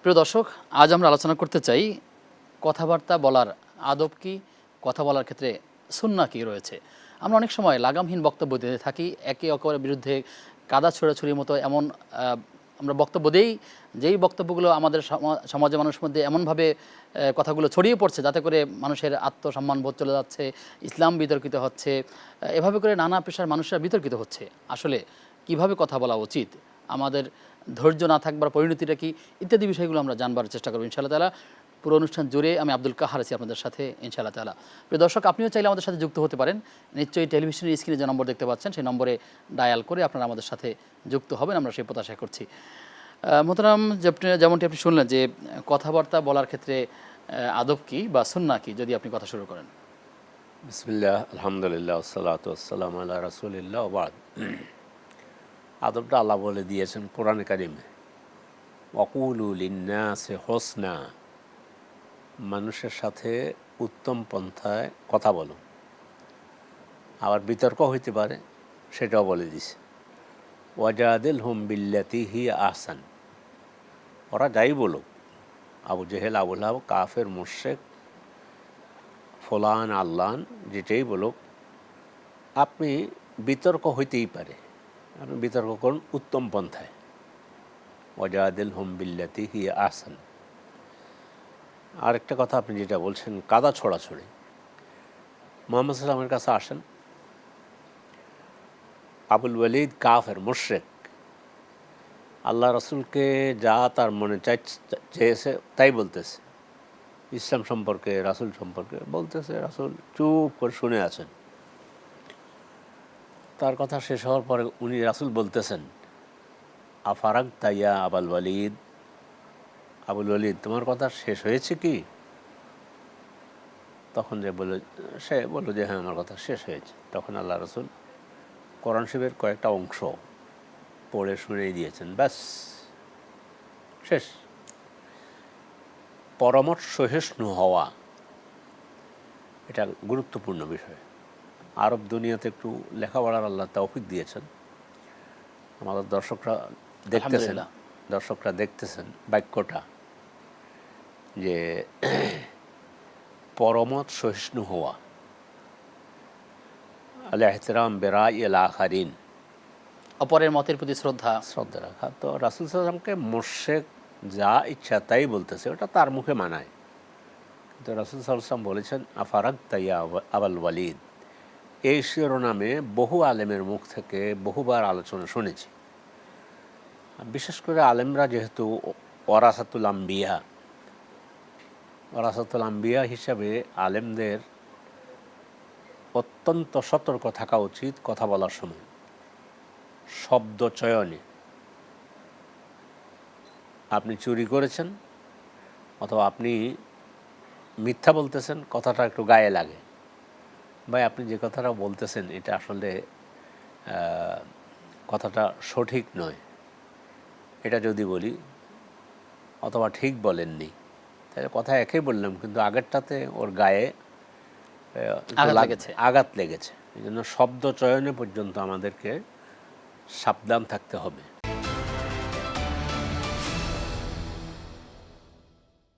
প্রিয় দর্শক, আজ আমরা আলোচনা করতে চাই কথাবার্তা বলার আদব কি, কথা বলার ক্ষেত্রে সুন্নাহ কি রয়েছে। আমরা অনেক সময় লাগামহীন বক্তব্য দিতে থাকি, একে অপরের বিরুদ্ধে কাদা ছোড়াছুড়ির মতো এমন আমরা বক্তব্য দেই, যেই বক্তব্যগুলো আমাদের সমাজে মানুষের মধ্যে এমনভাবে কথাগুলো ছড়িয়ে পড়ছে যাতে করে মানুষের আত্মসম্মানবোধ চলে যাচ্ছে, ইসলাম বিতর্কিত হচ্ছে, এভাবে করে নানা পেশার মানুষরা বিতর্কিত হচ্ছে। আসলে কিভাবে কথা বলা উচিত, আমাদের ধৈর্য না থাকবার পরিণতিটা কি, ইত্যাদি বিষয়গুলো আমরা জানবার চেষ্টা করবো ইনশাআল্লাহ তাআলা। পুরো অনুষ্ঠান জুড়ে আমি আব্দুল কাহার আছি আপনাদের সাথে ইনশাআল্লাহ তাআলা। প্রিয় দর্শক, আপনিও চাইলে আমাদের সাথে যুক্ত হতে পারেন। নিশ্চয়ই টেলিভিশনের স্ক্রিনে যে নম্বর দেখতে পাচ্ছেন সেই নম্বরে ডায়াল করে আপনারা আমাদের সাথে যুক্ত হবেন, আমরা সেই প্রত্যাশা করছি। মোহতারাম, যেমনটি আপনি শুনলেন যে কথাবার্তা বলার ক্ষেত্রে আদব কি বা সুন্নাহ কি, যদি আপনি কথা শুরু করেন। বিসমিল্লাহ, আলহামদুলিল্লাহ, আসসালাতু ওয়াসসালামু আলা রাসূলিল্লাহ ওয়া বাদ। আদবটা আল্লাহ বলে দিয়েছেন কোরআনে কারিমে, ওয়াকুলু লিন্নাসি হুসনা, মানুষের সাথে উত্তম পন্থায় কথা বলো। আবার বিতর্ক হইতে পারে, সেটাও বলে দিছে। ওয়াজাদিলহুম বিল্লাতি হিয়া আহসান, ওরা যাই বলুক, আবু জেহেল, আবু লাহাব, কাফের, মুশরিক, ফলান আল্লান, যেটাই বলুক, আপনি বিতর্ক হইতেই পারে, আপনি বিতর্ক করুন উত্তম পন্থায়। ওয়াজাদিলহুম বিল্লাতি হিয়া আহসান। আরেকটা কথা আপনি যেটা বলছেন, কাদা ছড়াছড়ি, মুহাম্মদ সাল্লামের কাছে আসেন, আবুল ওয়ালিদ কাফের মুশরিক, আল্লাহ রাসূলকে যা তার মনে চেয়েছে তাই বলতেছে, ইসলাম সম্পর্কে, রাসূল সম্পর্কে বলতেছে। রাসূল চুপ করে শুনে আছেন। তার কথা শেষ হওয়ার পরে উনি রাসূল বলতেছেন, আফারাগ তাইয়া আবুল ওয়ালিদ, আবুল ওয়ালিদ তোমার কথা শেষ হয়েছে কি? তখন সে বলল যে হ্যাঁ, আমার কথা শেষ হয়েছে। তখন আল্লাহ রাসূল কোরআন শরীফের কয়েকটা অংশ পড়ে শুনিয়ে দিয়েছেন, ব্যাস শেষ। পরমত সহিষ্ণু হওয়া, এটা গুরুত্বপূর্ণ বিষয়। আরব দুনিয়াতে একটু লেখাপড়ার আল্লাহ তৌফিক দিয়েছেন। আমাদের দর্শকরা দেখতেছেন বাক্যটা, যে পরমত সহিষ্ণু হওয়া, আল ইহতিরাম বিরাইল আখারিন, অপরের মতের প্রতি শ্রদ্ধা রাখা। তো রাসূল সাল্লাল্লাহু আলাইহি ওয়াসাল্লামকে মুশরিক যা ইচ্ছা তাই বলতেছে, ওটা তার মুখে মানায়। কিন্তু রাসূল সাল্লাল্লাহু আলাইহি ওয়াসাল্লাম বলেছেন, আফারাগ তাইয়া আবুল ওয়ালিদ। এই শিরোনামে বহু আলেমের মুখ থেকে বহুবার আলোচনা শুনেছি। বিশেষ করে আলেমরা যেহেতু ওয়ারাসাতুল আম্বিয়া হিসাবে আলেমদের অত্যন্ত সতর্ক থাকা উচিত কথা বলার সময়, শব্দ চয়নে। আপনি চুরি করেছেন অথবা আপনি মিথ্যা বলতেছেন, কথাটা একটু গায়ে লাগে, ভাই আপনি যে কথাটা বলতেছেন এটা আসলে কথাটা সঠিক নয়, এটা যদি বলি, অথবা ঠিক বলেননি, তাহলে কথা একই বললাম কিন্তু আগেরটাতে ওর গায়ে আঘাত লেগেছে। এই জন্য শব্দ চয়নে পর্যন্ত আমাদেরকে সাবধান থাকতে হবে।